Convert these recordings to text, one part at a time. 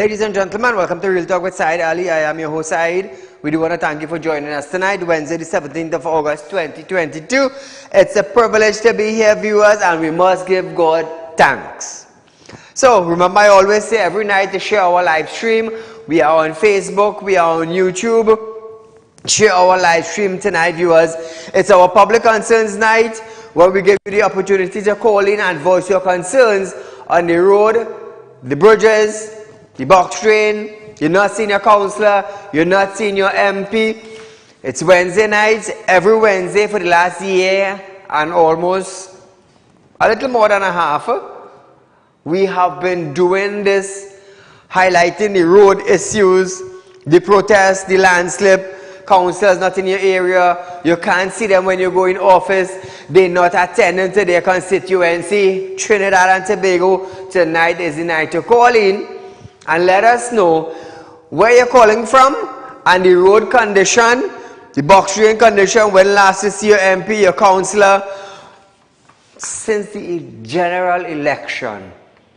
Ladies and gentlemen, welcome to Real Talk with Saieed Ali. I am your host Saeed. We do want to thank you for joining us tonight, Wednesday the 17th of August 2022. It's a privilege to be here, viewers, and we must give God thanks. So remember, I always say every night to share our live stream. We are on Facebook, we are on YouTube. Share our live stream tonight, viewers. It's our public concerns night where we give you the opportunity to call in and voice your concerns on the road, the bridges, the box train. You're not seeing your councillor, you're not seeing your MP. It's Wednesday nights, every Wednesday for the last year and almost a little more than a half. We have been doing this, highlighting the road issues, the protests, the landslip, councillors not in your area, you can't see them when you go in office, they're not attending to their constituency. Trinidad and Tobago, tonight is the night to call in and let us know where you're calling from and the road condition, the box train condition, when last you see your MP, your councillor. Since the general election,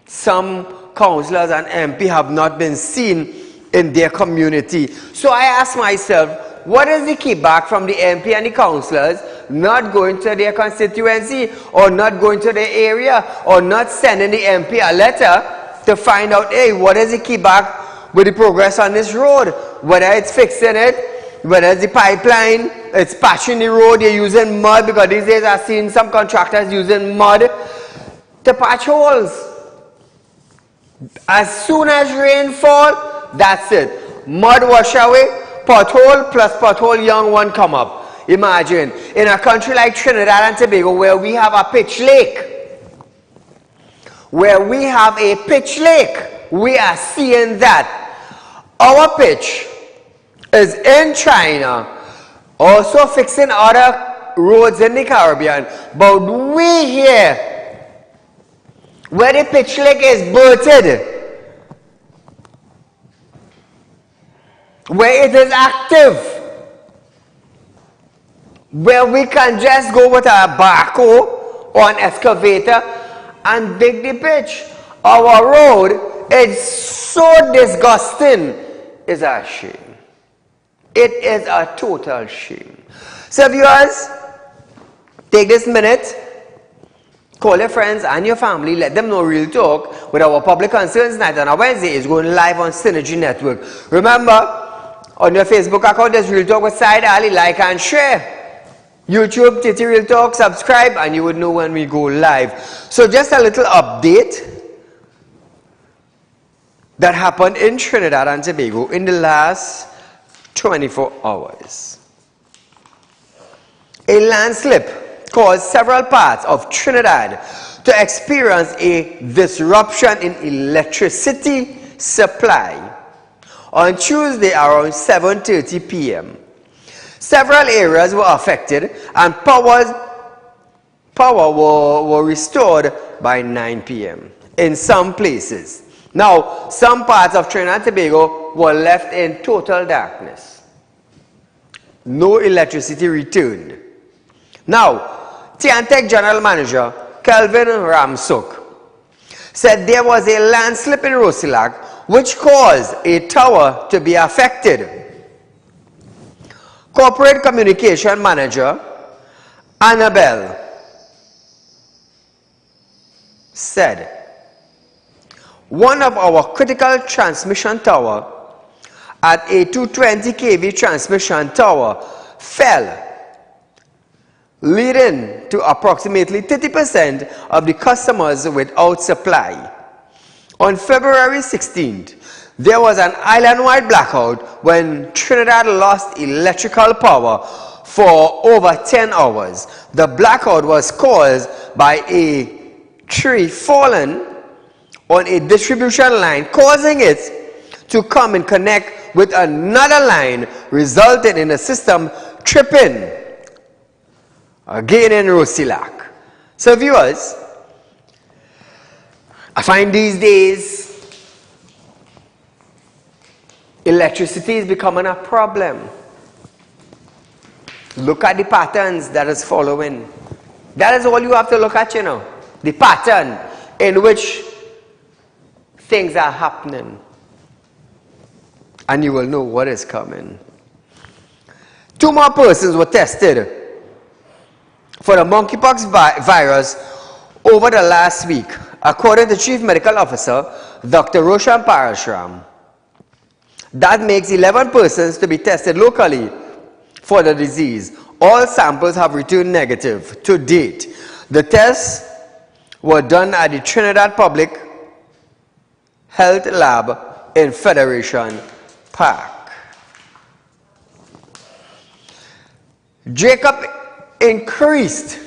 some councillors and MP have not been seen in their community. So I ask myself, what is the kickback from the MP and the councillors not going to their constituency or not going to their area or not sending the MP a letter to find out, hey, what is the kickback with the progress on this road? Whether it's fixing it, whether it's the pipeline, it's patching the road, you're using mud, because these days I've seen some contractors using mud to patch holes. As soon as rain fall, that's it. Mud wash away, pothole plus pothole, young one come up. Imagine, in a country like Trinidad and Tobago where we have a pitch lake, we are seeing that our pitch is in China, also fixing other roads in the Caribbean, but we here, where the pitch lake is birthed, where it is active, where we can just go with a backhoe or an excavator and dig the pitch. Our road is so disgusting. It's a shame. It is a total shame. So viewers, take this minute, call your friends and your family, let them know Real Talk with our public concerns night on a Wednesday is going live on Synergy Network. Remember, on your Facebook account, there's Real Talk with Saieed Ali. Like and share. YouTube, TT Real Talk, subscribe, and you would know when we go live. So just a little update that happened in Trinidad and Tobago in the last 24 hours. A landslip caused several parts of Trinidad to experience a disruption in electricity supply on Tuesday around 7:30 p.m. Several areas were affected and power were restored by 9 p.m. in some places. Now, some parts of Trinidad and Tobago were left in total darkness. No electricity returned. Now, Tiantec General Manager Kelvin Ramsuk said there was a landslip in Rosilac which caused a tower to be affected. Corporate Communication Manager Annabelle said, one of our critical transmission tower at a 220 kV transmission tower fell, leading to approximately 30% of the customers without supply. On February 16th, there was an island-wide blackout when Trinidad lost electrical power for over 10 hours. The blackout was caused by a tree fallen on a distribution line, causing it to come and connect with another line, resulting in the system tripping again in Rosilac. So viewers, I find these days electricity is becoming a problem. Look at the patterns that is following. That is all you have to look at, you know. The pattern in which things are happening. and you will know what is coming. 2 more persons were tested for the monkeypox virus over the last week, according to Chief Medical Officer Dr. Roshan Parashram. That makes 11 persons to be tested locally for the disease. All samples have returned negative to date. The tests were done at the Trinidad Public Health Lab in Federation Park. Jacob increased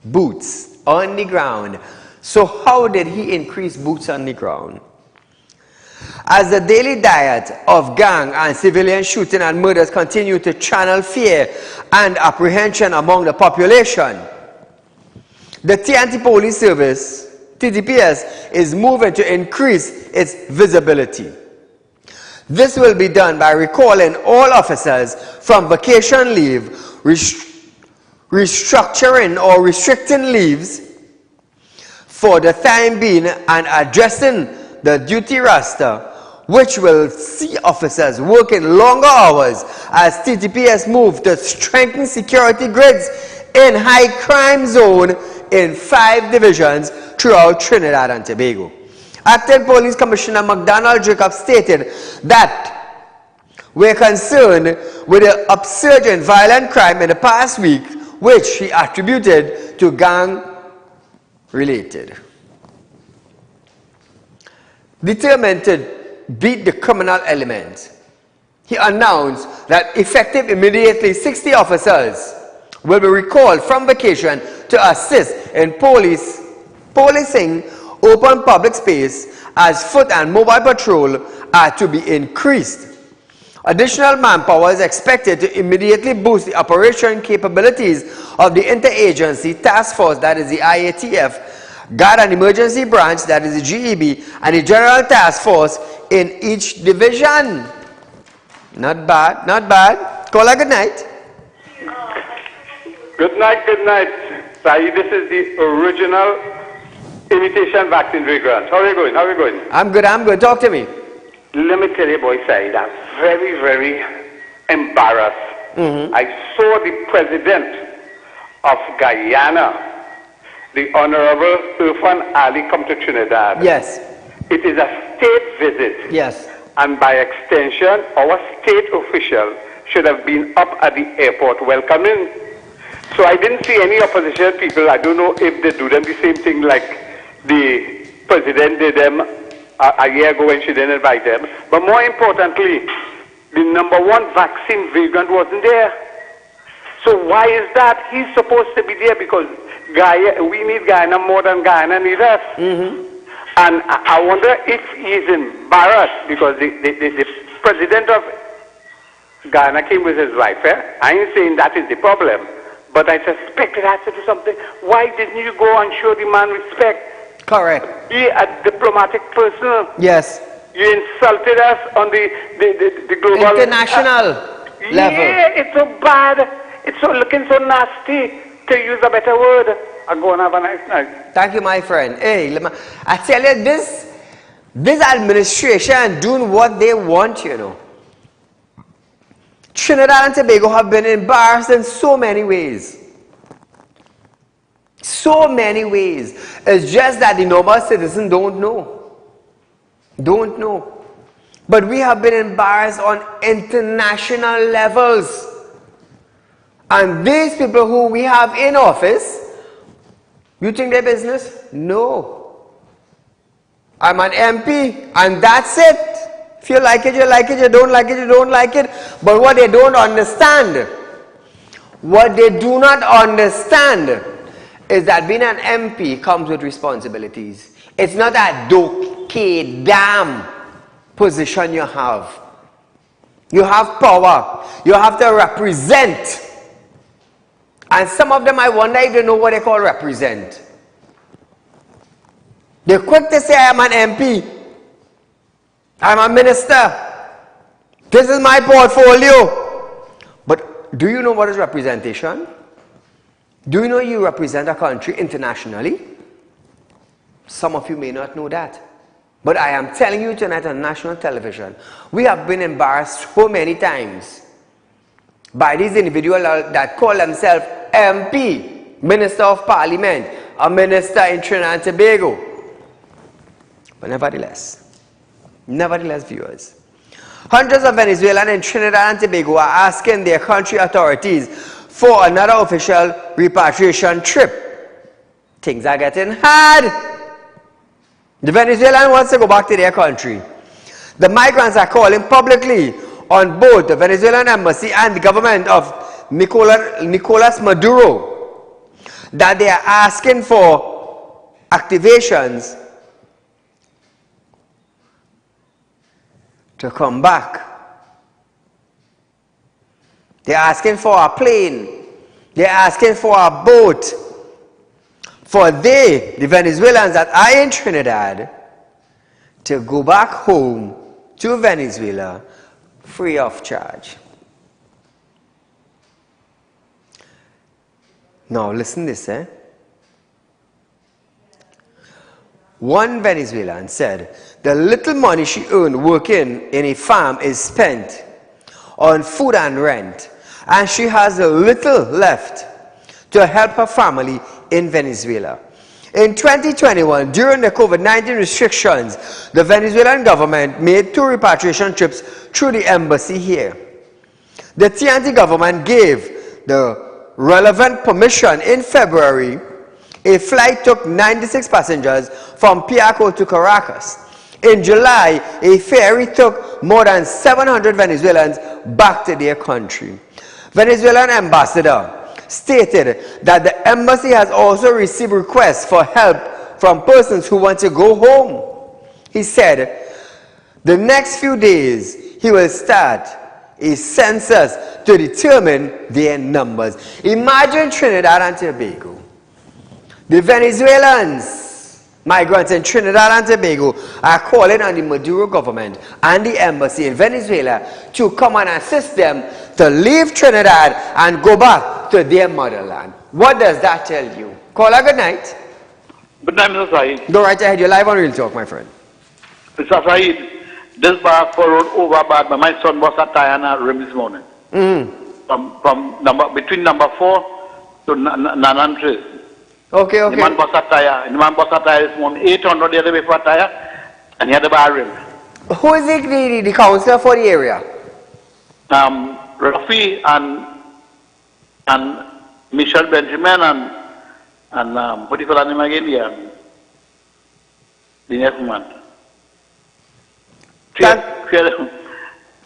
boots on the ground. So how did he increase boots on the ground? As the daily diet of gang and civilian shooting and murders continue to channel fear and apprehension among the population, the TNT Police Service, TTPS, is moving to increase its visibility. This will be done by recalling all officers from vacation leave, restructuring or restricting leaves for the time being, and addressing the duty roster, which will see officers working longer hours as TTPS move to strengthen security grids in high crime zone in 5 divisions throughout Trinidad and Tobago. Acting Police Commissioner McDonald Jacob stated that we're concerned with the upsurge in violent crime in the past week, which he attributed to gang-related. Determined to beat the criminal element, he announced that effective immediately 60 officers will be recalled from vacation to assist in policing open public space, as foot and mobile patrol are to be increased. Additional manpower is expected to immediately boost the operation capabilities of the interagency task force, that is the IATF, Guard and Emergency Branch, that is the GEB, and the General Task Force in each division. Not bad, not bad. Call her good night. Good night, good night. Saeed, this is the original imitation vaccine fragrance. How are you going? How are you going? I'm good, I'm good. Talk to me. Let me tell you, boy, Saeed, I'm very, very embarrassed. I saw the president of Guyana, the Honorable Saieed Ali, come to Trinidad. Yes. It is a state visit. Yes. And by extension, our state official should have been up at the airport welcoming. So I didn't see any opposition people. I don't know if they do them the same thing like the president did them a year ago when she didn't invite them. But more importantly, the #1 vaccine variant wasn't there. So why is that? He's supposed to be there because we need Guyana more than Guyana needs us. And I wonder if he's embarrassed because the president of Guyana came with his wife. I ain't saying that is the problem, but I suspect it has to do something. Why didn't you go and show the man respect? Correct. He a diplomatic person. Yes. You insulted us on the global international level. Yeah, it's so bad. It's so looking so nasty, to use a better word. I'll go and have a nice night. Thank you, my friend. Hey, I tell you, this administration doing what they want, you know. Trinidad and Tobago have been embarrassed in so many ways. So many ways. It's just that the normal citizen don't know. Don't know. But we have been embarrassed on international levels. And these people who we have in office, you think they're business? No. I'm an MP, and that's it. If you like it, you like it. You don't like it, you don't like it. But what they don't understand, what they do not understand, is that being an MP comes with responsibilities. It's not a damn position you have. You have power. You have to represent. And some of them, I wonder if they know what they call represent. They're quick to say, I am an MP. I'm a minister. This is my portfolio. But do you know what is representation? Do you know you represent a country internationally? Some of you may not know that. But I am telling you tonight on national television, we have been embarrassed so many times by these individuals that call themselves MP, Minister of Parliament, a minister in Trinidad and Tobago. But nevertheless, viewers, hundreds of Venezuelans in Trinidad and Tobago are asking their country authorities for another official repatriation trip. Things are getting hard. The Venezuelans want to go back to their country. The migrants are calling publicly on both the Venezuelan embassy and the government of Nicolas Maduro that they are asking for activations to come back. They're asking for a plane. They're asking for a boat. For the Venezuelans that are in Trinidad to go back home to Venezuela free of charge. Now listen this, One Venezuelan said the little money she earned working in a farm is spent on food and rent, and she has a little left to help her family in Venezuela. In 2021, during the COVID-19 restrictions, the Venezuelan government made 2 repatriation trips through the embassy here. The TNT government gave the relevant permission in February. A flight took 96 passengers from Piaco to Caracas. In July, a ferry took more than 700 Venezuelans back to their country. Venezuelan ambassador stated that the embassy has also received requests for help from persons who want to go home. He said, the next few days he will start a census to determine their numbers. Imagine Trinidad and Tobago. The Venezuelans, migrants in Trinidad and Tobago, are calling on the Maduro government and the embassy in Venezuela to come and assist them to leave Trinidad and go back to their motherland. What does that tell you? Caller, good night. Good night, Mr. Saeed. Go right ahead. You're live on Real Talk, my friend. Mr. Saeed, this bar followed over bad, but my son was at Diana room this morning. Between number 4 to Nanantri. Okay. The man was at Taya this morning, 800 the other way for Taya, and he had a bar room. Who is the councillor for the area? Rafi and Michelle Benjamin and what do you call his name again? Yeah, the next man.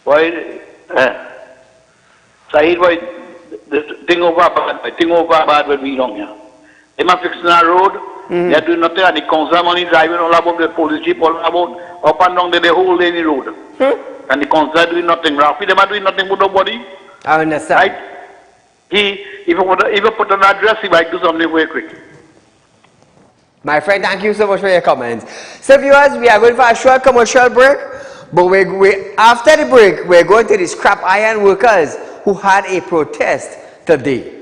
Why, Saeed, why the thing over bad will be wrong here. They are fixing a road. They are doing nothing, and the council money driving all about the police jeep all about up and down the whole any road. And the council are doing nothing. Rafi, they are doing nothing with nobody. I understand. Right? If you put an address, he might do something very quick. My friend, thank you so much for your comments. So viewers, we are going for a short commercial break, but after the break, we're going to the scrap iron workers who had a protest today.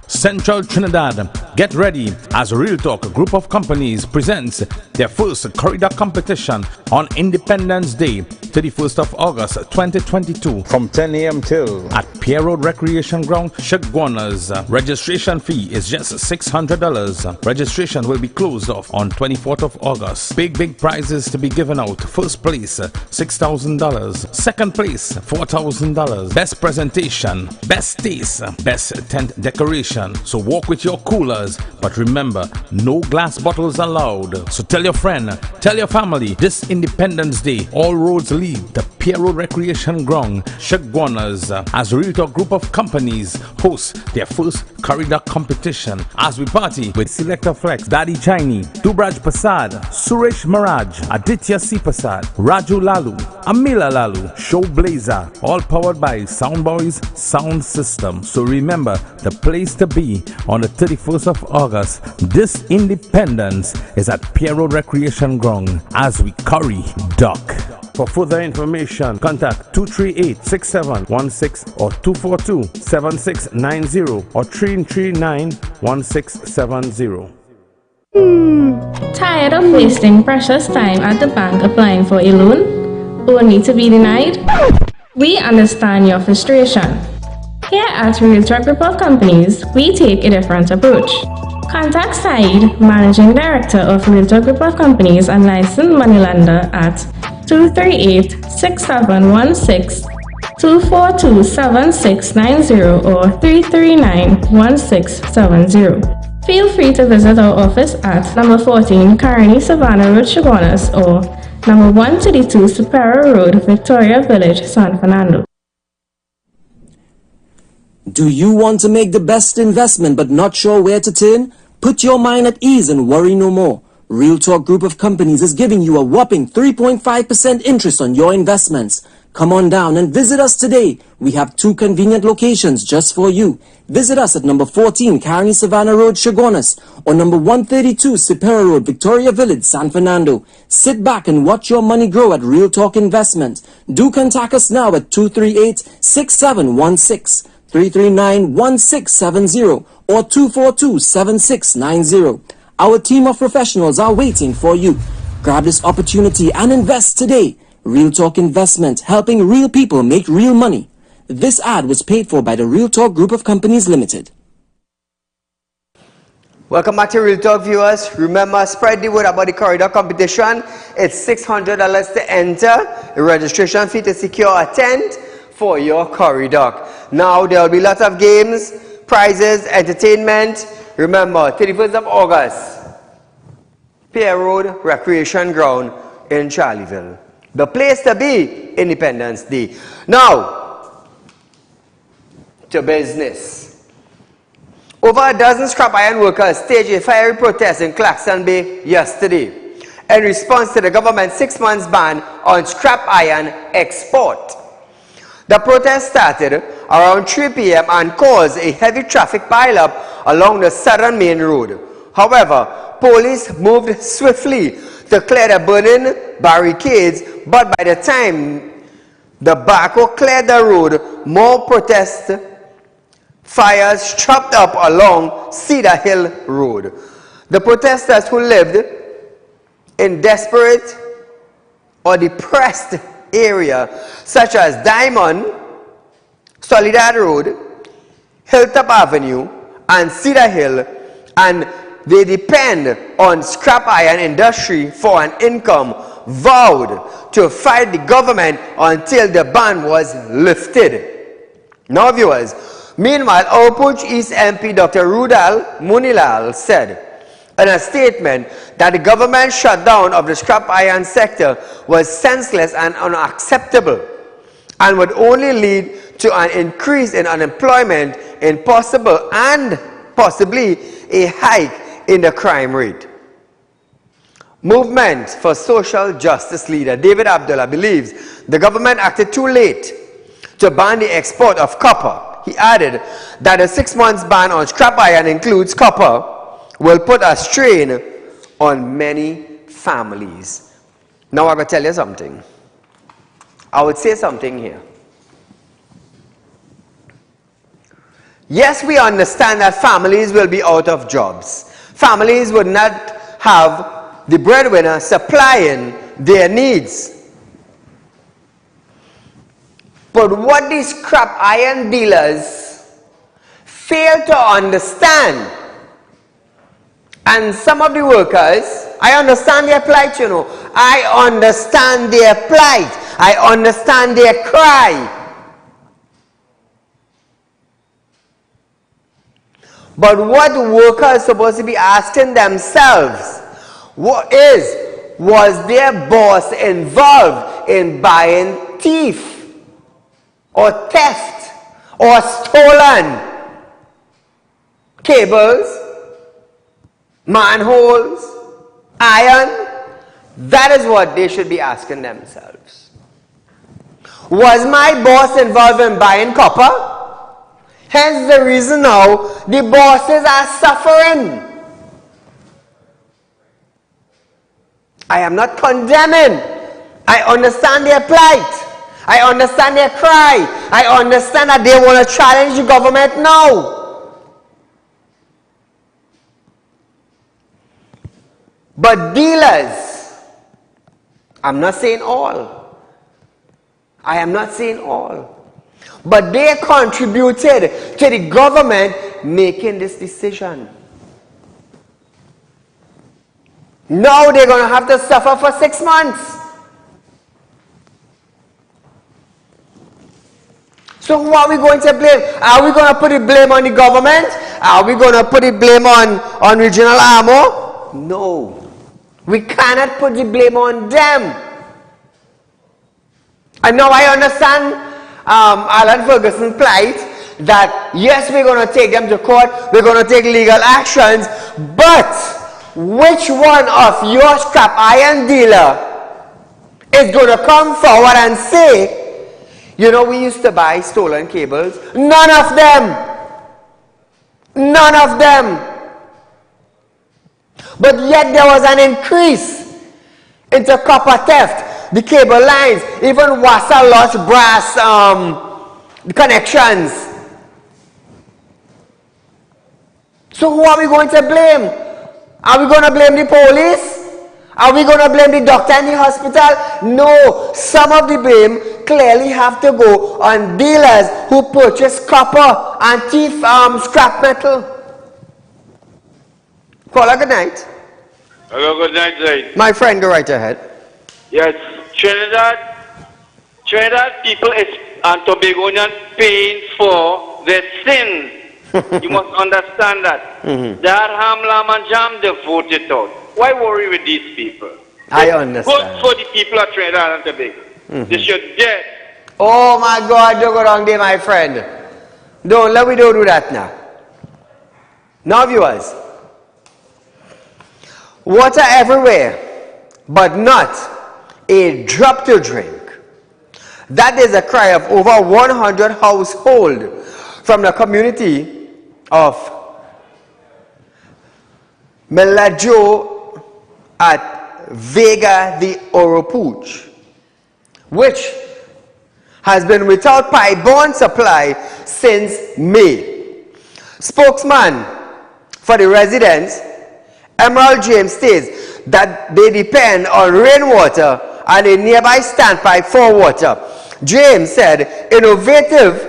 Central Trinidad, get ready as Real Talk, a group of companies, presents their first corridor competition on Independence Day, 31st of August 2022 from 10 a.m. till at Pier Road Recreation Ground, Shagwanas. Registration fee is just $600. Registration will be closed off on 24th of August. Big prizes to be given out. First place, $6,000. Second place, $4,000. Best presentation, best taste, best tent decoration. So walk with your coolers, but remember, no glass bottles allowed. So tell your friend, tell your family, this Independence Day, all roads lead to Pier Road Recreation Ground, Shagwanas, as Real Talk group of companies host their first corridor competition as we party with Selector Flex, Daddy Chiny, Dubraj Prasad, Suresh Maraj, Aditya C. Prasad, Raju Lalu, Amila Lalu, Show Blazer, all powered by Soundboys Sound System. So remember, the place to be on the 31st of August. This Independence is at Pier Road Recreation Ground as we curry duck. For further information, contact 238-6716 or 242-7690 or 339-1670. Tired of wasting precious time at the bank applying for a loan, only to be denied? We understand your frustration. Here at Realtalk Group of Companies, we take a different approach. Contact Saieed, Managing Director of Realtalk Group of Companies and licensed moneylender at 238-6716, 242-7690 or 339-1670. Feel free to visit our office at number 14 Carney Savannah Road, Chaguanas, or number 132 Superior Road, Victoria Village, San Fernando. Do you want to make the best investment but not sure where to turn? Put your mind at ease and worry no more. Realtalk Group of Companies is giving you a whopping 3.5% interest on your investments. Come on down and visit us today. We have 2 convenient locations just for you. Visit us at number 14 Carney Savannah Road, Chaguanas, or number 132 Superior Road, Victoria Village, San Fernando. Sit back and watch your money grow at Realtalk Investment. Do contact us now at 238-6716, 339-1670, or 242-7690. Our team of professionals are waiting for you. Grab this opportunity and invest today. Realtalk Investment, helping real people make real money. This ad was paid for by the Realtalk Group of Companies Limited. Welcome back to Realtalk, viewers. Remember, spread the word about the corridor competition. It's $600 to enter. The registration fee to secure a tent for your corridor. Now, there will be lots of games, prizes, entertainment. Remember, 31st of August, Pier Road Recreation Ground in Charleville. The place to be, Independence Day. Now, to business. Over a dozen scrap iron workers staged a fiery protest in Claxton Bay yesterday in response to the government's 6-month ban on scrap iron export. The protest started around 3 p.m. and caused a heavy traffic pileup along the southern main road. However, police moved swiftly to clear the burning barricades, but by the time the backhoe cleared the road, more protest fires chopped up along Cedar Hill Road. The protesters who lived in desperate or depressed areas such as Diamond, Soledad Road, Hilltop Avenue, and Cedar Hill, and they depend on scrap iron industry for an income, vowed to fight the government until the ban was lifted. Now, viewers, meanwhile, Outpost East MP Dr. Rudal Munilal said in a statement that the government shutdown of the scrap iron sector was senseless and unacceptable and would only lead to an increase in unemployment and possibly a hike in the crime rate. Movement for Social Justice leader David Abdullah believes the government acted too late to ban the export of copper. He added that a 6-month ban on scrap iron includes copper will put a strain on many families. Now I'm going to tell you something. I would say something here. Yes, we understand that families will be out of jobs. Families would not have the breadwinner supplying their needs. But what these scrap iron dealers fail to understand, and some of the workers, I understand their plight, you know. I understand their plight. I understand their cry. But what workers are supposed to be asking themselves was their boss involved in buying thief or theft or stolen cables, manholes, iron? That is what they should be asking themselves. Was my boss involved in buying copper? Hence the reason now the bosses are suffering. I am not condemning. I understand their plight. I understand their cry. I understand that they want to challenge the government now. But dealers, I'm not saying all. I am not saying all. But they contributed to the government making this decision. Now they're going to have to suffer for 6 months. So who are we going to blame? Are we going to put the blame on the government? Are we going to put the blame on Regional Armor? No. We cannot put the blame on them. And now I understand Alan Ferguson's plight, that yes, we're going to take them to court, we're going to take legal actions, but which one of your scrap iron dealer is going to come forward and say, you know, we used to buy stolen cables? None of them. None of them. But yet there was an increase into copper theft, the cable lines, even Wassa lost brass connections. So who are we going to blame? Are we going to blame the police? Are we going to blame the doctor in the hospital? No. Some of the blame clearly have to go on dealers who purchase copper and thief scrap metal. Caller, good night. Hello, good night, Zaid. My friend, go right ahead. Yes, Trinidad people and Tobagonian paying for their sin. You must understand that. Dar Hamlam and Jam, they voted out. Why worry with these people? I understand. Good for the people of Trinidad and Tobago. They should get. Oh my God, don't go wrong there, my friend. Let me don't do that now. Now, viewers, water everywhere, but not a drop to drink. That is a cry of over 100 households from the community of Melajo at Vega de Oropouche, which has been without pipe-borne supply since May. Spokesman for the residents, Emerald James, states that they depend on rainwater and a nearby standpipe for water. James said innovative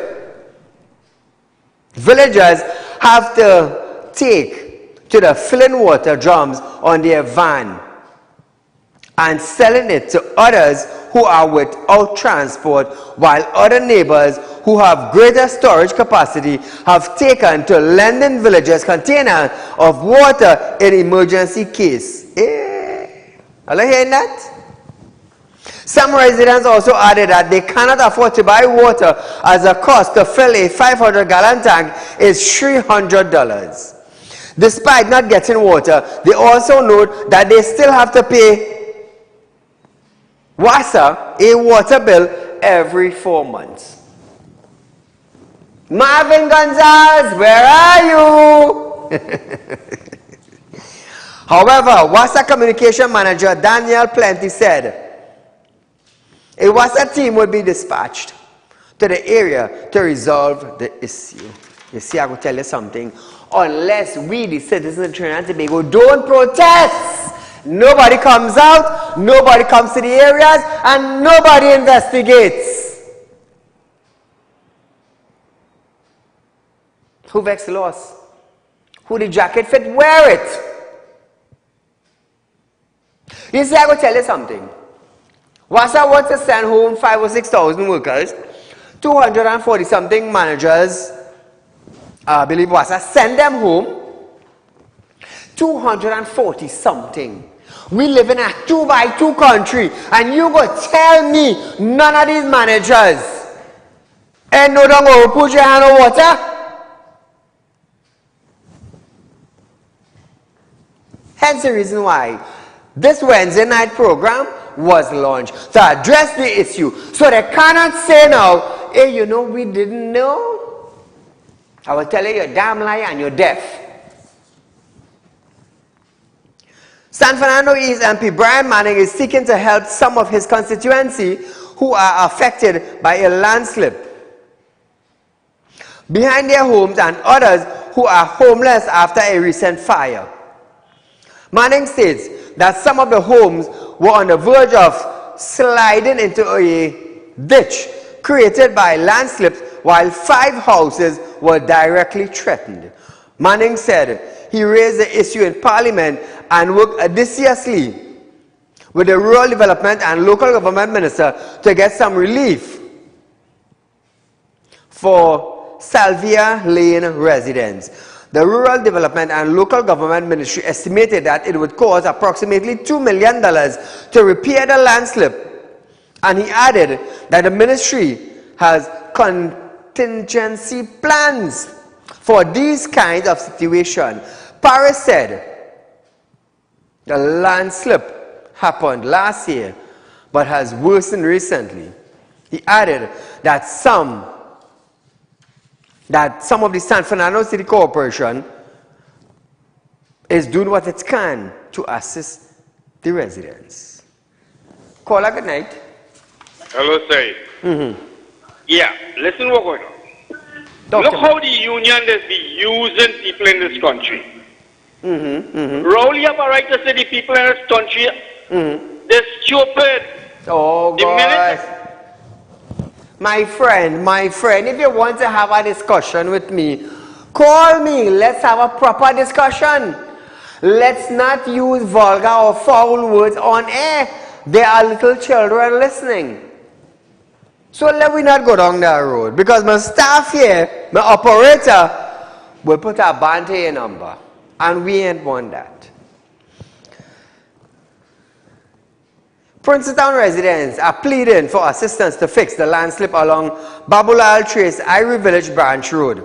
villagers have to take to the filling water drums on their van and selling it to others who are without transport, while other neighbors who have greater storage capacity have taken to lending villagers containers of water in emergency case. Are you hearing that? Some residents also added that they cannot afford to buy water as the cost to fill a 500-gallon tank is $300. Despite not getting water, they also note that they still have to pay Wassa a water bill every 4 months. Marvin Gonzalez, where are you? However, Wassa communication manager Daniel Plenty said a Wassa team would be dispatched to the area to resolve the issue. You see, I will tell you something. Unless we, the citizens of Trinidad and Tobago, don't protest, nobody comes out, nobody comes to the areas, and nobody investigates. Who vexed loss? Who the jacket fit, wear it. You see, I will tell you something. Wassa wants to send home 5,000 or 6,000 workers, 240 something managers, I believe Wassa, send them home, 240 something. We live in a 2x2 country, and you go tell me none of these managers ain't no don't go put your hand on water? Hence the reason why this Wednesday night program was launched to address the issue. So they cannot say now, hey, you know, we didn't know. I will tell you, you're a damn liar and you're deaf. San Fernando East MP Brian Manning is seeking to help some of his constituency who are affected by a landslip behind their homes and others who are homeless after a recent fire. Manning states that some of the homes were on the verge of sliding into a ditch created by landslips, while 5 houses were directly threatened. Manning said he raised the issue in Parliament and worked assiduously with the Rural Development and Local Government Minister to get some relief for Salvia Lane residents. The Rural Development and Local Government Ministry estimated that it would cost approximately $2 million to repair the landslip, and he added that the ministry has contingency plans for these kinds of situations. Paris said the landslip happened last year but has worsened recently. He added that some of the San Fernando City Corporation is doing what it can to assist the residents. Caller, good night. Hello, sir. Yeah, listen what's going on. Look how the union is using people in this country. Raul, you have a right to say the people in this country, they're stupid. Oh, God. My friend, if you want to have a discussion with me, call me. Let's have a proper discussion. Let's not use vulgar or foul words on air. There are little children listening. So let me not go down that road, because my staff here, my operator, will put a band to your number, and we ain't want that. Princeton residents are pleading for assistance to fix the landslip along Babulal Trace Irie Village Branch Road.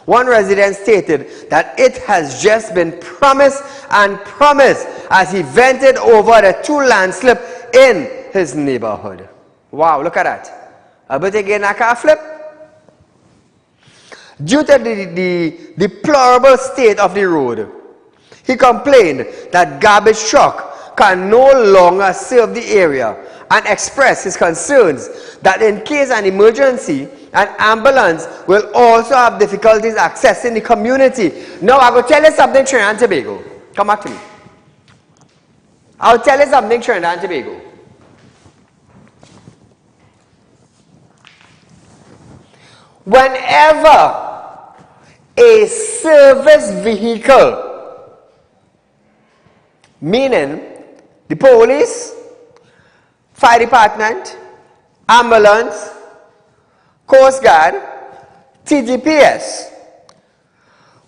One resident stated that it has just been promised and promised as he vented over the 2 landslip in his neighborhood. Wow, look at that. A bit again, a car flip. Due to the deplorable state of the road, he complained that garbage truck can no longer serve the area, and expressed his concerns that in case an emergency, an ambulance will also have difficulties accessing the community. Now, I will tell you something, Trinidad and Tobago. Come back to me. I'll tell you something, Trinidad and Tobago. Whenever a service vehicle, meaning the police, fire department, ambulance, Coast Guard, TGPS,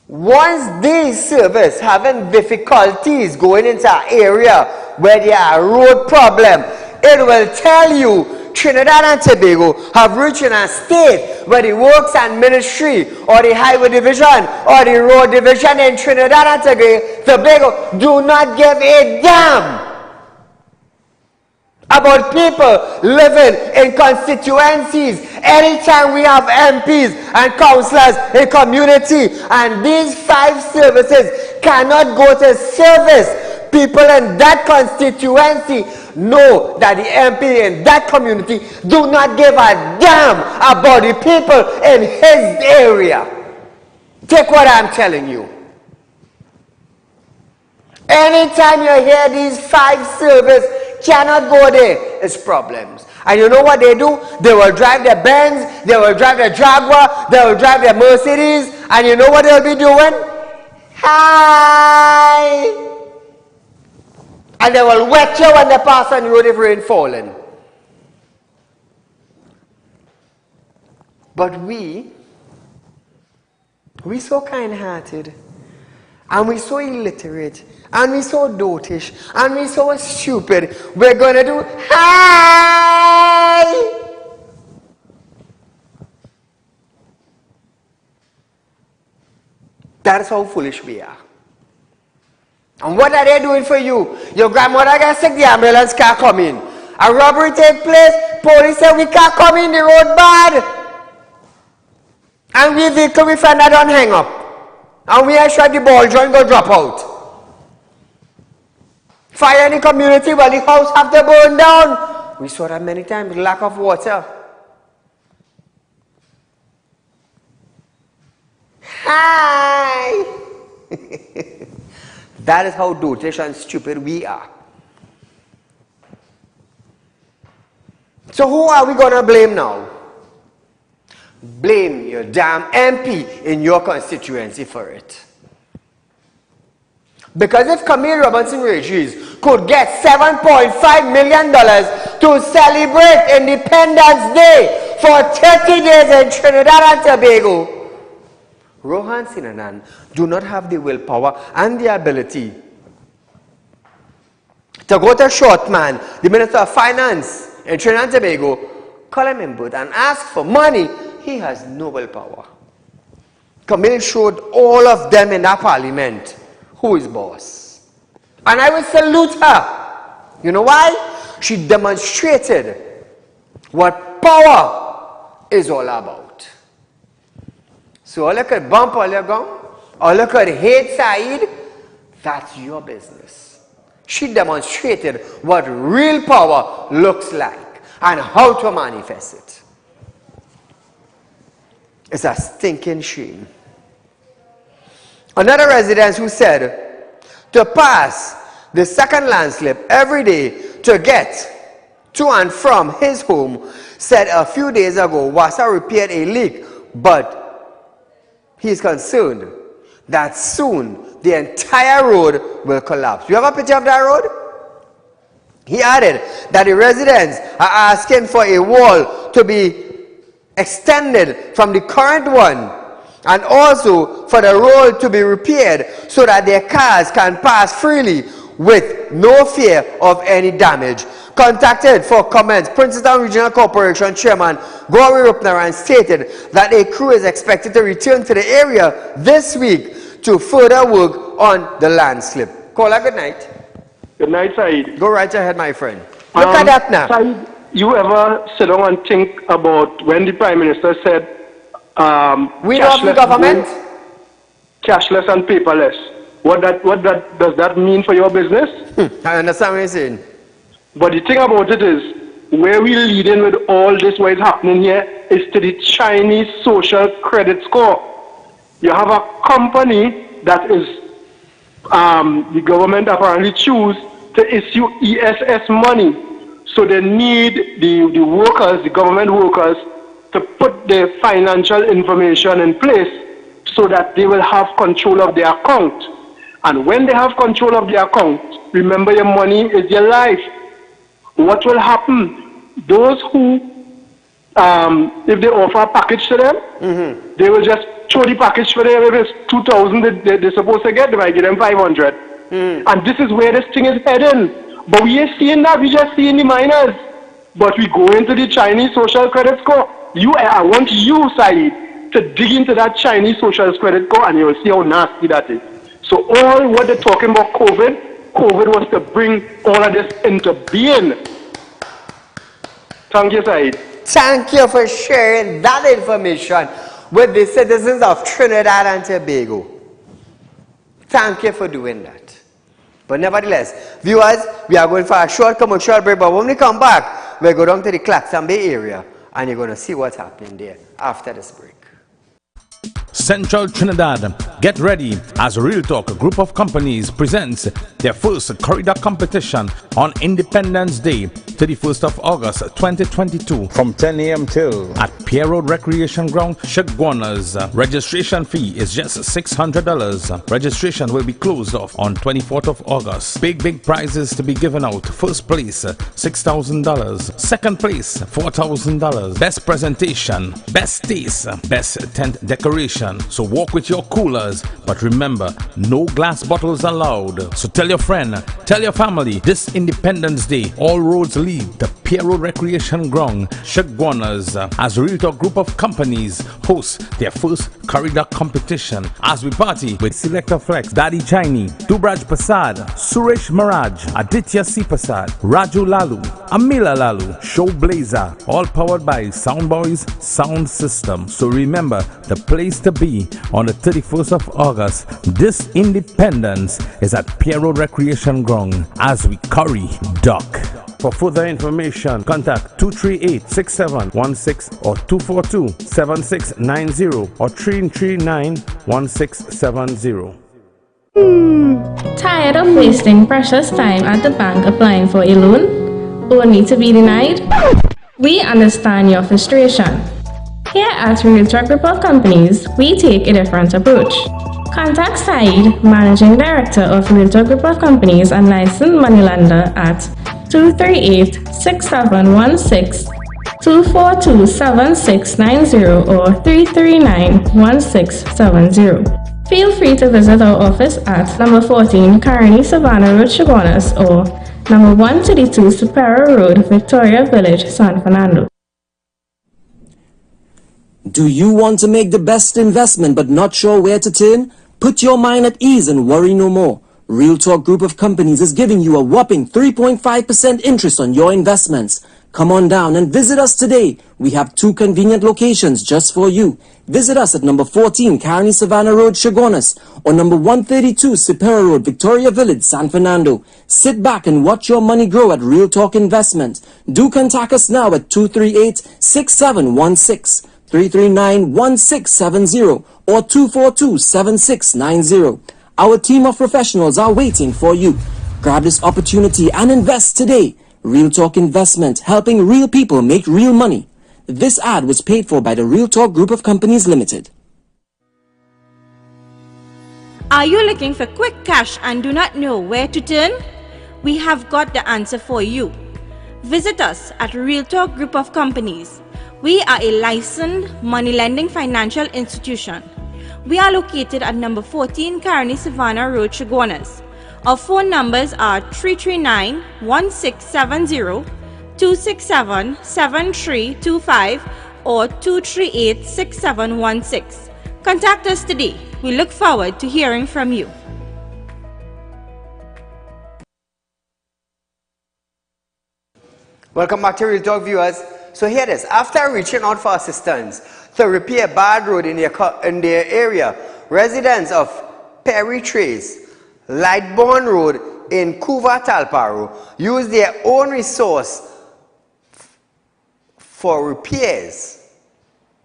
once these services having difficulties going into an area where there are road problem, it will tell you Trinidad and Tobago have reached in a state where the Works and Ministry or the Highway Division or the Road Division in Trinidad and Tobago do not give a damn about people living in constituencies. Anytime we have MPs and councillors in community, and these 5 services cannot go to service people in that constituency, know that the MP in that community do not give a damn about the people in his area. Take what I'm telling you. Anytime you hear these 5 services cannot go there, it's problems. And you know what they do? They will drive their Benz, they will drive their Jaguar, they will drive their Mercedes, and you know what they'll be doing? Hi! And they will wet you when they pass on the road if rain falling. But we so kind-hearted, and we so illiterate, and we so dotish, and we so stupid, we're going to do, hi! That's how foolish we are. And what are they doing for you? Your grandmother gets sick, the ambulance can't come in. A robbery take place, police say we can't come in, the road bad. And we vehicle we find that don't hang up. And we are sure the ball joint go drop out. Fire in the community, well the house have to burn down. We saw that many times, lack of water. Hi! That is how dotish and stupid we are. So who are we going to blame now? Blame your damn MP in your constituency for it. Because if Camille Robinson Regis could get $7.5 million to celebrate Independence Day for 30 days in Trinidad and Tobago, Rohan Sinanan do not have the willpower and the ability to go to Shortman, the Minister of Finance in Trinidad and Tobago, call him in booth and ask for money. He has no willpower. Camille showed all of them in that parliament who is boss. And I will salute her. You know why? She demonstrated what power is all about. So all you could bump all your gun, all you could hate Saeed, that's your business. She demonstrated what real power looks like and how to manifest it. It's a stinking shame. Another resident who said to pass the second landslip every day to get to and from his home said a few days ago Wassa repaired a leak, but he is concerned that soon the entire road will collapse. You have a picture of that road? He added that the residents are asking for a wall to be extended from the current one and also for the road to be repaired so that their cars can pass freely with no fear of any damage. Contacted for comments, Princeton Regional Corporation Chairman Gauri Rupnaran stated that a crew is expected to return to the area this week to further work on the landslip. Caller, good night. Good night, Saeed. Go right ahead, my friend. Look at that now. Saeed, you ever sit down and think about when the Prime Minister said we don't have the government? Cashless and paperless. What does that mean for your business? I understand what you're saying. But the thing about it is, where we're leading with all this, what is happening here, is to the Chinese social credit score. You have a company that is, the government apparently choose to issue ESS money. So they need the workers, the government workers, to put their financial information in place so that they will have control of their account. And when they have control of their account, remember your money is your life. What will happen? Those who, if they offer a package to them, they will just throw the package for them. If it's 2,000 they're supposed to get, they might get them 500. And this is where this thing is heading. But we are seeing that, we just seeing the minors. But we go into the Chinese social credit score. I want you, Saeed, to dig into that Chinese social credit score and you will see how nasty that is. So all what they're talking about COVID was to bring all of this into being. Thank you, Saeed. Thank you for sharing that information with the citizens of Trinidad and Tobago. Thank you for doing that. But nevertheless, viewers, we are going for a short commercial break, but when we come back, we're going down to the Claxon Bay area and you're going to see what's happening there after this break. Central Trinidad, get ready as Real Talk, a group of companies, presents their first corridor competition on Independence Day, 31st of August 2022 from 10 a.m. till at Pier Road Recreation Ground, Shagwanas. Registration fee is just $600. Registration will be closed off on 24th of August. Big prizes to be given out. First place, $6,000. Second place, $4,000. Best presentation, best taste, best tent decoration. So walk with your coolers, but remember, no glass bottles allowed. So tell your friend, tell your family, this Independence Day, all roads lead to Pier Road Recreation Ground, Shagwanas, as Real Talk group of companies host their first corridor competition as we party with Selector Flex, Daddy Chinese, Dubraj Prasad, Suresh Maraj, Aditya C. Prasad, Raju Lalu, Amila Lalu, Show Blazer, all powered by Soundboys Sound System. So remember, the place to be on the 31st of August. This Independence is at Pier Road Recreation Ground as we curry duck. For further information, contact 238-6716 or 242-7690 or 339-1670. Tired of wasting precious time at the bank applying for a loan? Only to be denied? We understand your frustration. Here at Realtalk Group of Companies, we take a different approach. Contact Saieed, Managing Director of Realtalk Group of Companies and licensed moneylender at 238-6716, 242-7690 or 339-1670. Feel free to visit our office at number 14 Carney Savannah Road, Chaguanas or number 132 Superior Road, Victoria Village, San Fernando. Do you want to make the best investment but not sure where to turn? Put your mind at ease and worry no more. Realtalk Group of Companies is giving you a whopping 3.5% interest on your investments. Come on down and visit us today. We have 2 convenient locations just for you. Visit us at number 14 Carney Savannah Road, Chaguanas or number 132 Superior Road, Victoria Village, San Fernando. Sit back and watch your money grow at Realtalk Investment. Do contact us now at 238-6716. 339-1670 or 242-7690. Our team of professionals are waiting for you. Grab this opportunity and invest today. Realtalk Investment, helping real people make real money. This ad was paid for by the Realtalk Group of Companies Limited. Are you looking for quick cash and do not know where to turn? We have got the answer for you. Visit us at Realtalk Group of Companies. We are a licensed money lending financial institution. We are located at number 14 Carney Savannah Road, Chaguanas. Our phone numbers are 339-1670, 267-7325 or 238-6716. Contact us today. We look forward to hearing from you. Welcome back to Realtalk, viewers. So here it is. After reaching out for assistance to repair bad road in their area, residents of Perry Trace, Lightbourne Road in Couva Talparo used their own resource for repairs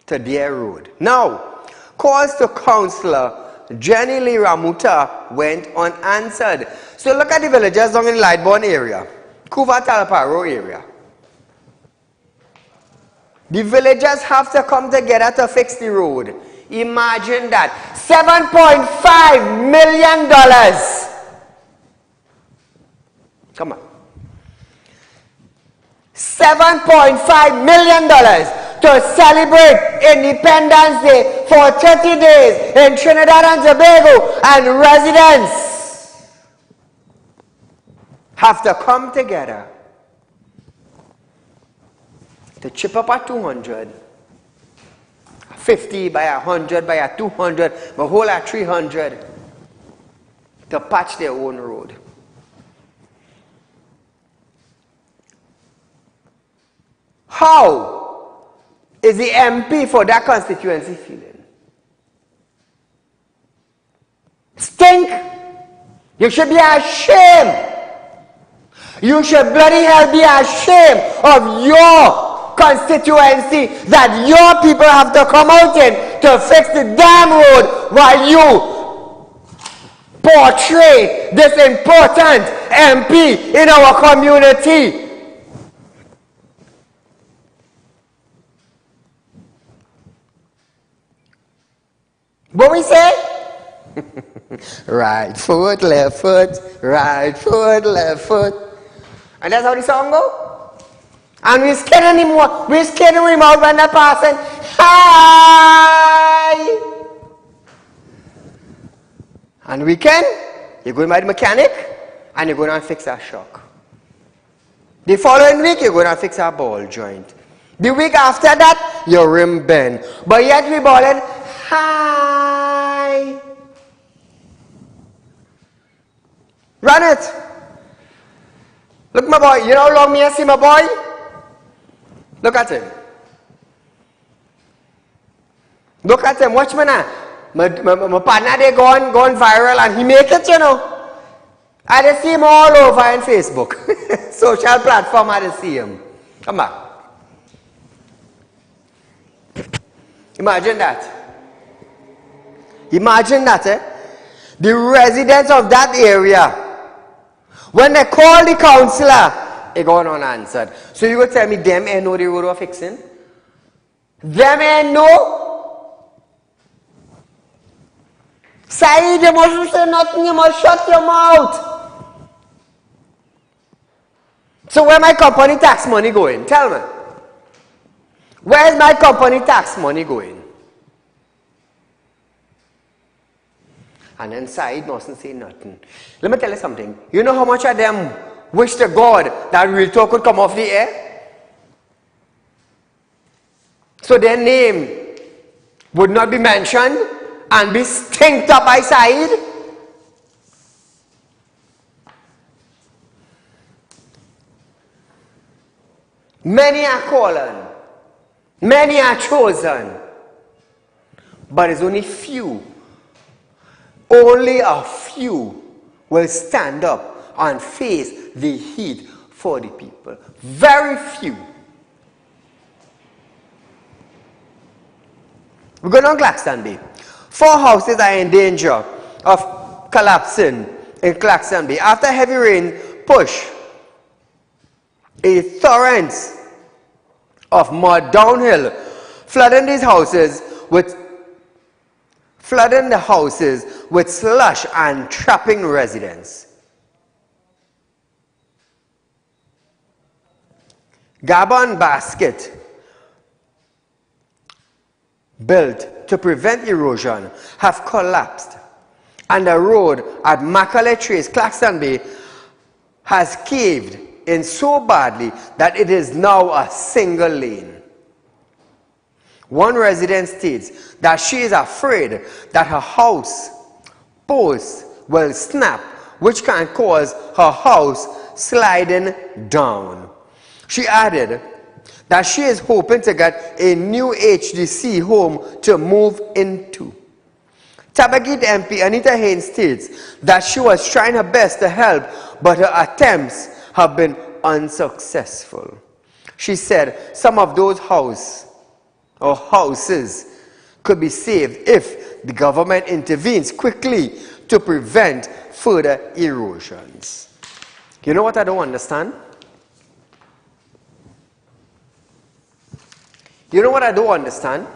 to their road. Now, calls to Councillor Jenny Lee Ramuta went unanswered. So look at the villagers down in Lightbourne area, Couva Talparo area. The villagers have to come together to fix the road. Imagine that. $7.5 million. Come on. $7.5 million to celebrate Independence Day for 30 days in Trinidad and Tobago, and residents have to come together to chip up at 200, 50 by 100 by 200, the whole at 300 to patch their own road. How is the MP for that constituency feeling? Stink! You should be ashamed! You should bloody hell be ashamed of your constituency that your people have to come out in to fix the damn road while you portray this important MP in our community. What we say? Right foot, left foot, right foot, left foot. And that's how the song go? And we're scaring him out. We're scaring him out when they're passing. Hi! And weekend, you're going by the mechanic and you're going to fix our shock. The following week, you're going to fix our ball joint. The week after that, your rim bend. But yet we're balling, hi! Run it! Look, my boy, you know how long me I see my boy? Look at him. Look at him. Watch me now. My partner, they gone viral and he make it, you know. I just see him all over on Facebook. Social platform, I just see him. Come back. Imagine that. Imagine that, eh? The residents of that area, when they call the councillor it gone unanswered. So you go tell me them ain't know the road we're fixing? Them ain't know? Saeed, you mustn't say nothing, you must shut your mouth. So where my company tax money going? Tell me. Where is my company tax money going? And then Saeed mustn't say nothing. Let me tell you something. You know how much of them wish to God that Real Talk could come off the air? So their name would not be mentioned and be stinked up by Saeed? Many are calling. Many are chosen. But it's only few. Only a few will stand up and face the heat for the people. Very few. We're going on Claxton Bay. 4 houses are in danger of collapsing in Claxton Bay after heavy rain pushed a torrent of mud downhill, flooding the houses with slush and trapping residents. Gabon basket built to prevent erosion have collapsed, and the road at Macaulay Trace, Claxton Bay, has caved in so badly that it is now a single lane. One resident states that she is afraid that her house post will snap, which can cause her house sliding down. She added that she is hoping to get a new HDC home to move into. Tabagit MP Anita Haynes states that she was trying her best to help, but her attempts have been unsuccessful. She said some of those houses could be saved if the government intervenes quickly to prevent further erosions. You know what I don't understand? You know what I don't understand?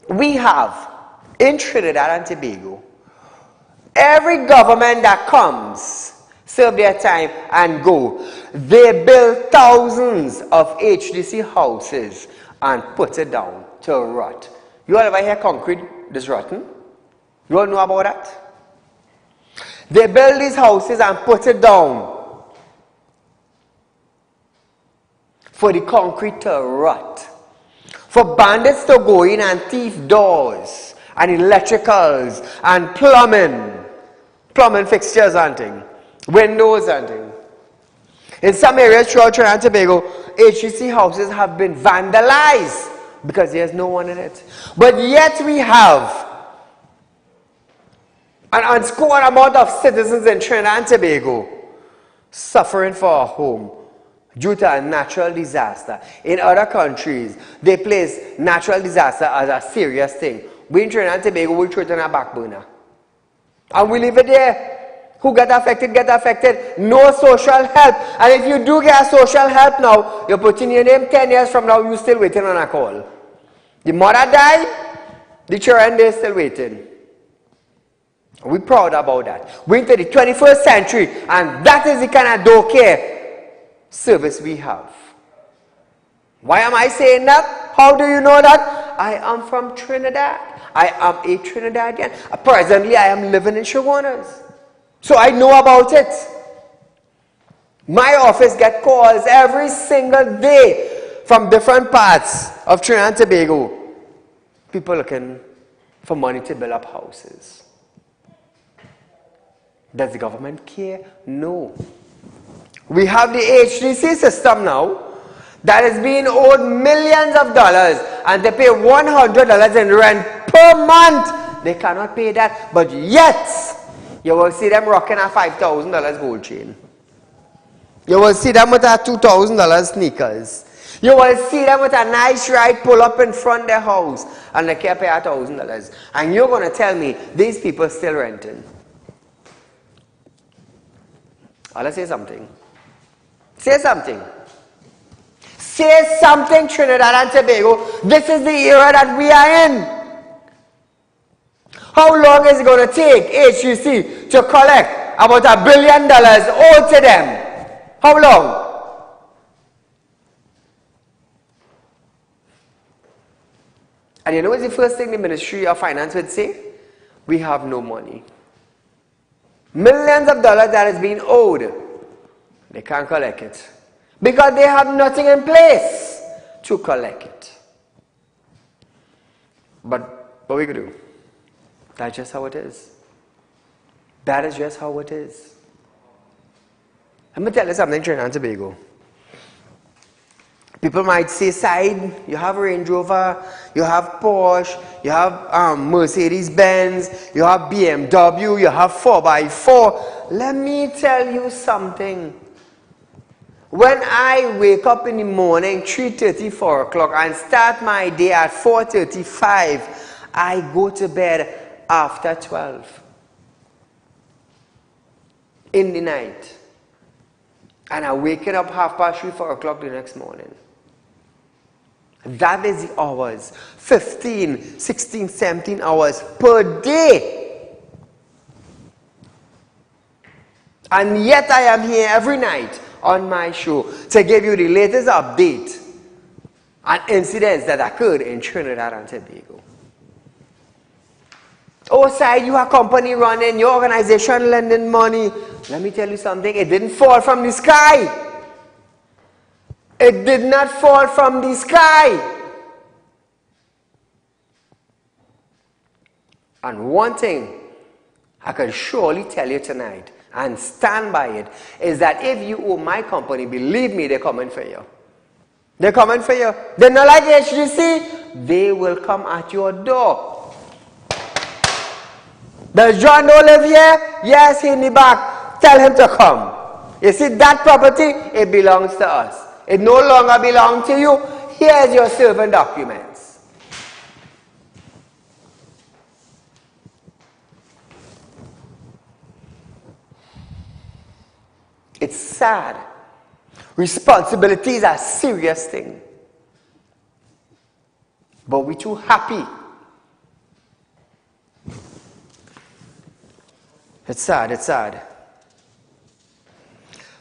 We have in Trinidad and Tobago, every government that comes, serve their time and go, they build thousands of HDC houses and put it down to rot. You all ever hear concrete is rotten? You all know about that? They build these houses and put it down for the concrete to rot. For bandits to go in and thief doors and electricals and plumbing fixtures and things, windows and things. In some areas throughout Trinidad and Tobago, HDC houses have been vandalized because there's no one in it. But yet we have an unscored amount of citizens in Trinidad and Tobago suffering for a home due to a natural disaster. In other countries, they place natural disaster as a serious thing. We in Trinidad and Tobago, we throw it on our back burner. And we leave it there. Who get affected, no social help. And if you do get social help now, you're putting your name 10 years from now, you're still waiting on a call. The mother died, the children, they're still waiting. We're proud about that. We're into the 21st century, and that is the kind of don't care service we have. Why am I saying that? How do you know that? I am from Trinidad. I am a Trinidadian. Presently, I am living in Chaguanas. So I know about it. My office gets calls every single day from different parts of Trinidad and Tobago. People looking for money to build up houses. Does the government care? No. We have the HDC system now that is being owed millions of dollars, and they pay $100 in rent per month. They cannot pay that, but yet you will see them rocking a $5,000 gold chain. You will see them with a $2,000 sneakers. You will see them with a nice ride pull up in front of their house, and they can't pay $1,000. And you're going to tell me these people still renting. I'll say something. Say something. Say something, Trinidad and Tobago. This is the era that we are in. How long is it going to take HUC to collect about $1 billion owed to them? How long? And you know what's the first thing the Ministry of Finance would say? We have no money. Millions of dollars that is being owed. They can't collect it. Because they have nothing in place to collect it. But what we could do? That's just how it is. That is just how it is. I'm going to tell you something, Trinidad and Tobago. People might say, Saieed, you have Range Rover, you have Porsche, you have Mercedes-Benz, you have BMW, you have 4x4. Let me tell you something. When I wake up in the morning, 3:30, 4 o'clock, and start my day at 4:35, I go to bed after 12 in the night. And I'm waking up 3:30, 4 o'clock the next morning. That is the hours, 15, 16, 17 hours per day. And yet I am here every night on my show to give you the latest update on incidents that occurred in Trinidad and Tobago. Oh, Saieed, you have company running, your organization lending money. Let me tell you something, it didn't fall from the sky. It did not fall from the sky. And one thing I can surely tell you tonight, and stand by it, is that if you owe my company, believe me, they're coming for you. They're coming for you. They're not like HGC. They will come at your door. Does John Doe live here? Yes, he in the back. Tell him to come. You see, that property, it belongs to us. It no longer belongs to you. Here's your servant documents. It's sad. Responsibility is a serious thing. But we're too happy. It's sad, it's sad.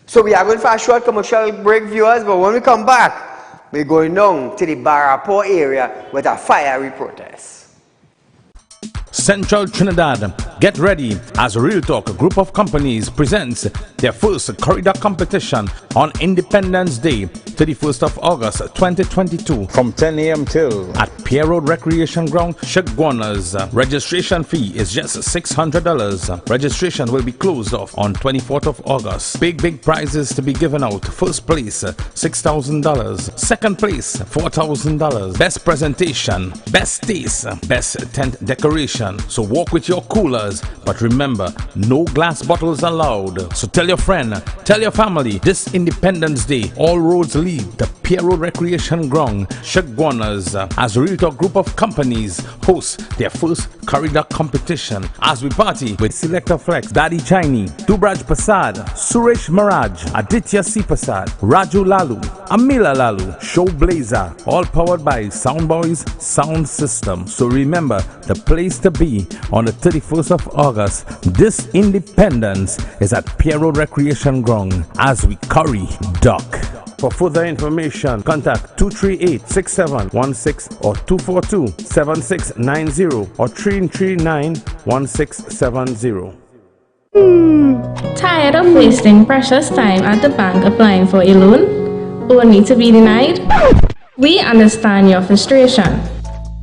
So we are going for a short commercial break, viewers, but when we come back, we're going down to the Barapore area with a fiery protest. Central Trinidad, get ready as Real Talk, a group of companies, presents their first corridor competition on Independence Day, 31st of August 2022 from 10 a.m. till at Pier Road Recreation Ground, Shagwanas. Registration fee is just $600. Registration will be closed off on 24th of August. Big prizes to be given out. First place, $6,000. Second place, $4,000. Best presentation, best taste, best tent decoration. So walk with your coolers, but remember, no glass bottles allowed. So tell your friend, tell your family, this Independence Day, all roads lead to Pier Road Recreation Ground, Shagwanas, as a Real Talk group of companies host their first corridor competition as we party with Selector Flex, Daddy Chinese, Dubraj Prasad, Suresh Maraj, Aditya C. Prasad, Raju Lalu, Amila Lalu, Show Blazer, all powered by Soundboys Sound System. So remember, the place to be on the 31st of August, this Independence is at Pier Road Recreation Ground as we curry duck. For further information, contact 238-6716 or 242-7690 or 339-1670. Tired of wasting precious time at the bank applying for a loan, only to be denied? We understand your frustration.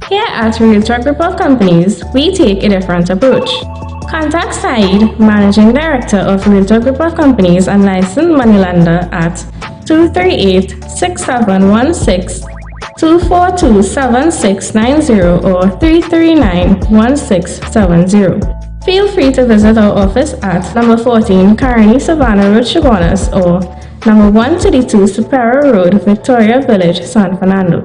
Here at Real Talk Group of Companies, we take a different approach. Contact Saieed, Managing Director of Real Talk Group of Companies and licensed moneylender at 238-6716, 242-7690 or 339-1670. Feel free to visit our office at number 14 Carney Savannah Road, Chaguanas or number 132 Superior Road, Victoria Village, San Fernando.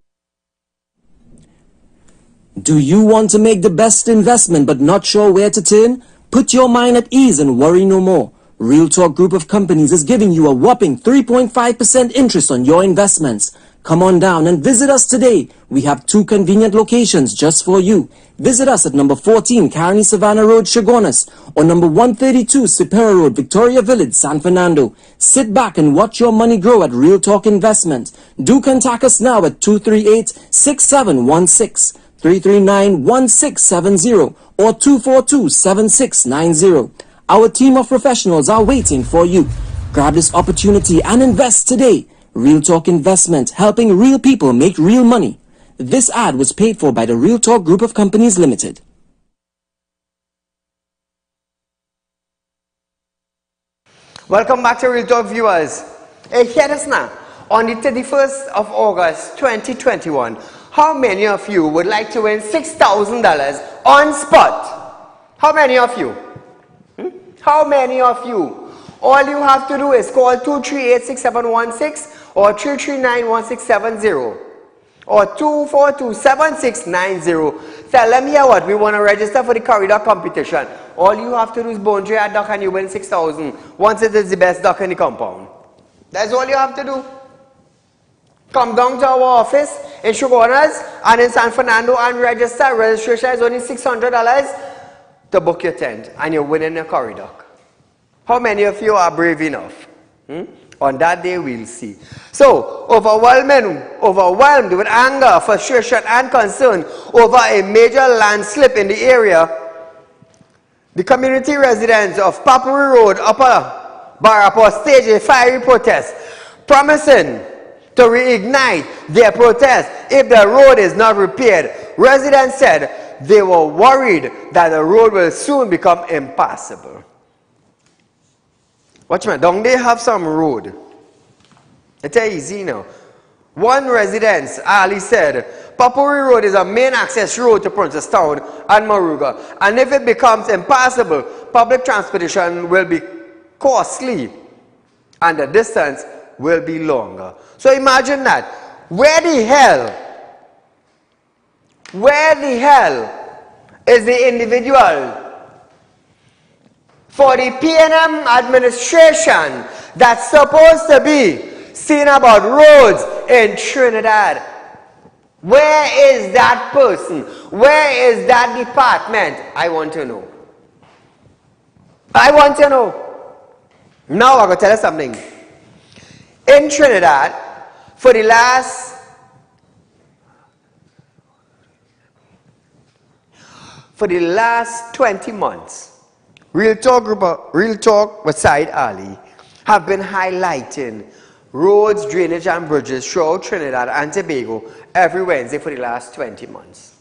Do you want to make the best investment but not sure where to turn? Put your mind at ease and worry no more. Real Talk Group of Companies is giving you a whopping 3.5% interest on your investments. Come on down and visit us today. We have 2 convenient locations just for you. Visit us at number 14 Carney Savannah Road, Chagonas, or number 132 Superior Road, Victoria Village, San Fernando. Sit back and watch your money grow at Real Talk Investment. Do contact us now at 238-6716, 339-1670, or 242-7690. Our team of professionals are waiting for you. Grab this opportunity and invest today. Real Talk Investment, helping real people make real money. This ad was paid for by the Real Talk Group of Companies Limited. Welcome back to Real Talk, viewers. Hey, hear us now. On the 31st of August 2021, how many of you would like to win $6,000 on spot? How many of you? How many of you? All you have to do is call 238-6716 or 339-1670 or 242-7690. Tell them here what we want to register for the corridor competition. All you have to do is bone your duck and you win 6,000 once it is the best duck in the compound. That's all you have to do. Come down to our office in Chagonas and in San Fernando and register. Registration is only $600 to book your tent and you're winning a corridor. How many of you are brave enough? On that day, we'll see. So, overwhelmed with anger, frustration, and concern over a major landslip in the area, the community residents of Papuri Road, Upper Barapur staged a fiery protest, promising to reignite their protest if the road is not repaired. Residents said they were worried that the road will soon become impassable. Watch me, don't they have some road? It's easy now. One resident, Ali, said, Papuri Road is a main access road to Provincetown and Moruga, and if it becomes impassable, public transportation will be costly and the distance will be longer. So imagine that. Where the hell is the individual for the PNM administration that's supposed to be seeing about roads in Trinidad? Where is that person? Where is that department? I want to know. I want to know. Now I'm going to tell you something. In Trinidad, for the last 20 months, Real Talk with Saieed Ali have been highlighting roads, drainage, and bridges throughout Trinidad and Tobago every Wednesday for the last 20 months.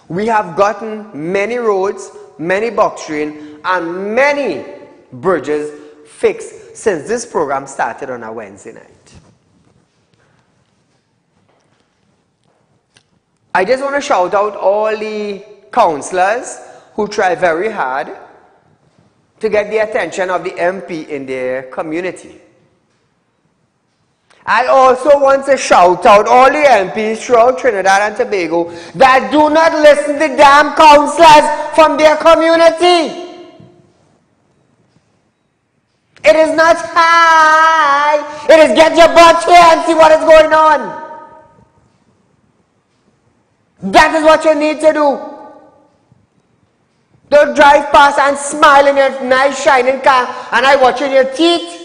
We have gotten many roads, many box drain, and many bridges fixed since this program started on a Wednesday night. I just want to shout out all the councillors who try very hard to get the attention of the MP in their community. I also want to shout out all the MPs throughout Trinidad and Tobago that do not listen to damn councillors from their community. It is not hi, it is get your butt here and see what is going on. That is what you need to do. Don't drive past and smile in your nice shining car and I watching your teeth.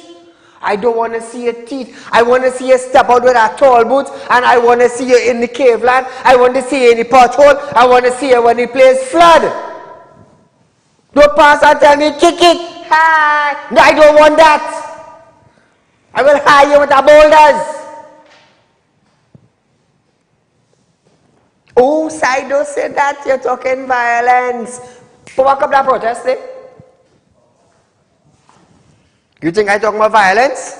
I don't want to see your teeth. I want to see you step out with a tall boot and I want to see you in the cave land. I want to see you in the pothole. I want to see you when the place flood. Don't pass and tell me kick it. Hi. No, I don't want that. I will hire you with the boulders. Oh, Saido said that you're talking violence. Walk up that protest, eh? You think I talk about violence?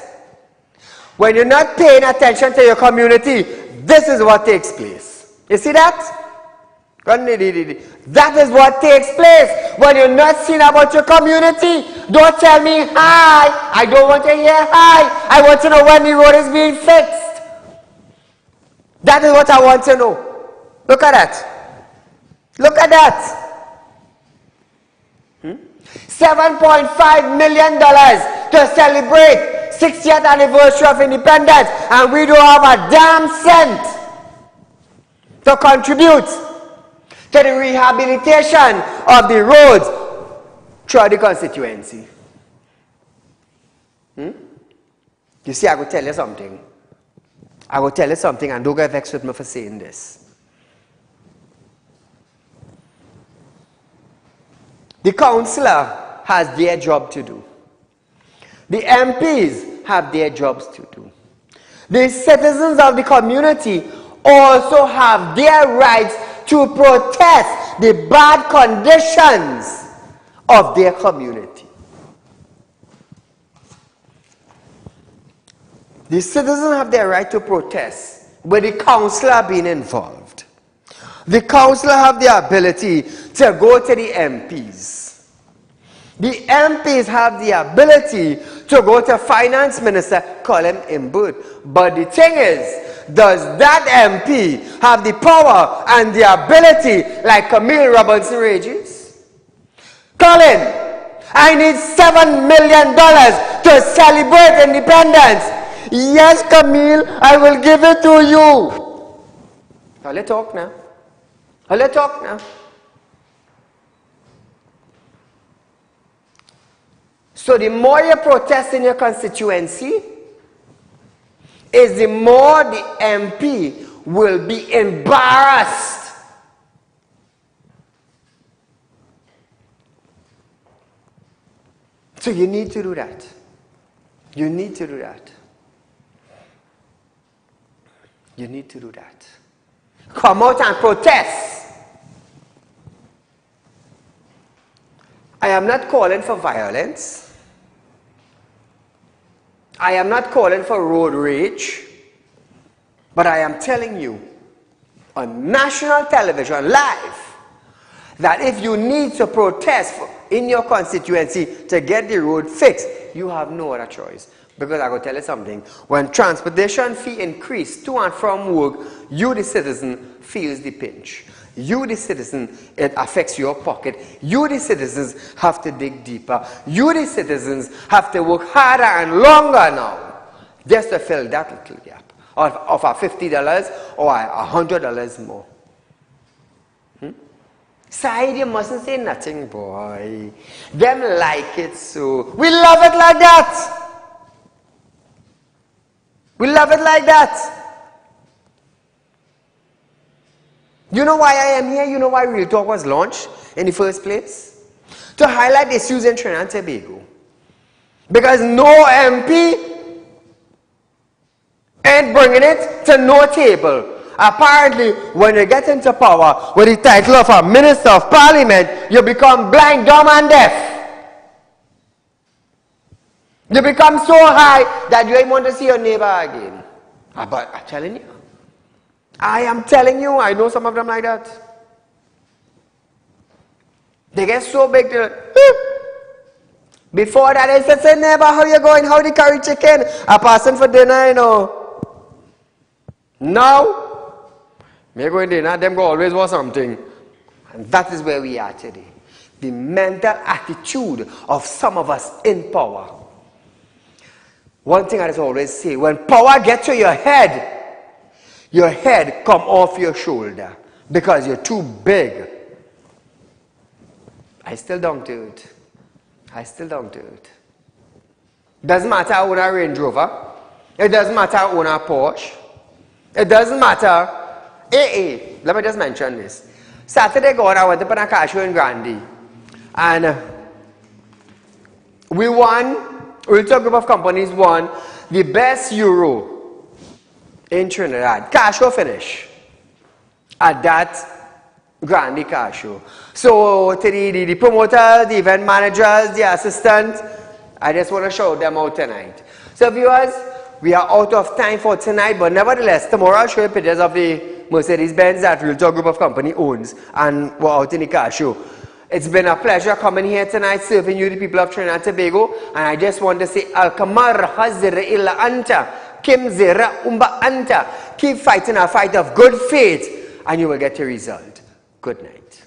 When you're not paying attention to your community, this is what takes place. You see that? That is what takes place. When you're not seeing about your community, don't tell me hi. I don't want to hear hi. I want to know when the road is being fixed. That is what I want to know. Look at that. Look at that. $7.5 million to celebrate 60th anniversary of independence, and we don't have a damn cent to contribute to the rehabilitation of the roads throughout the constituency. You see, I will tell you something. I will tell you something, and don't get vexed with me for saying this. The councillor has their job to do. The MPs have their jobs to do. The citizens of the community also have their rights to protest the bad conditions of their community. The citizens have their right to protest, but the councillor being involved. The councillor have the ability to go to the MPs. The MPs have the ability to go to finance minister, call him Imbud. But the thing is, does that MP have the power and the ability like Camille Robinson Regis? Colin, I need $7 million to celebrate independence. Yes, Camille, I will give it to you. Now let's talk now. Let's talk now. So the more you protest in your constituency, is the more the MP will be embarrassed. So you need to do that. You need to do that. You need to do that. Come out and protest. I am not calling for violence. I am not calling for road rage. But I am telling you on national television live that if you need to protest in your constituency to get the road fixed, you have no other choice. Because I will tell you something, when transportation fee increase to and from work, you the citizen feels the pinch. You the citizen, it affects your pocket. You the citizens have to dig deeper. You the citizens have to work harder and longer now just to fill that little gap of our $50 or $100 more. Saieed, you mustn't say nothing, boy. Them like it so. We love it like that. We love it like that. You know why I am here? You know why Real Talk was launched in the first place? To highlight issues in Trinidad and Tobago. Because no MP ain't bringing it to no table. Apparently, when you get into power with the title of a Minister of Parliament, you become blind, dumb, and deaf. You become so high that you ain't want to see your neighbor again. But I'm telling you. I am telling you, I know some of them like that. They get so big to before that they say, neighbor, how you going? How the curry chicken? I passing for dinner, you know. Now, me going dinner, them go always want something. And that is where we are today. The mental attitude of some of us in power. One thing I just always say, when power gets to your head come off your shoulder because you're too big. I still don't do it. I still don't do it. Doesn't matter I own a Range Rover. It doesn't matter I own a Porsche. It doesn't matter. Let me just mention this. Saturday gone, I went to a car show in Grandy. And we won. Real Talk Group of Companies won the best Euro in Trinidad. Car show finish at that Grandy car show. So to the promoter, the event managers, the assistant, I just want to show them out tonight. So viewers, we are out of time for tonight, but nevertheless, tomorrow I'll show you pictures of the Mercedes-Benz that Real Talk Group of Company owns, and we're out in the car show. It's been a pleasure coming here tonight, serving you, the people of Trinidad and Tobago. And I just want to say, Al-Kamar Hazir Illa Anta, Kim Zira Umba Anta. Keep fighting a fight of good faith, and you will get your result. Good night.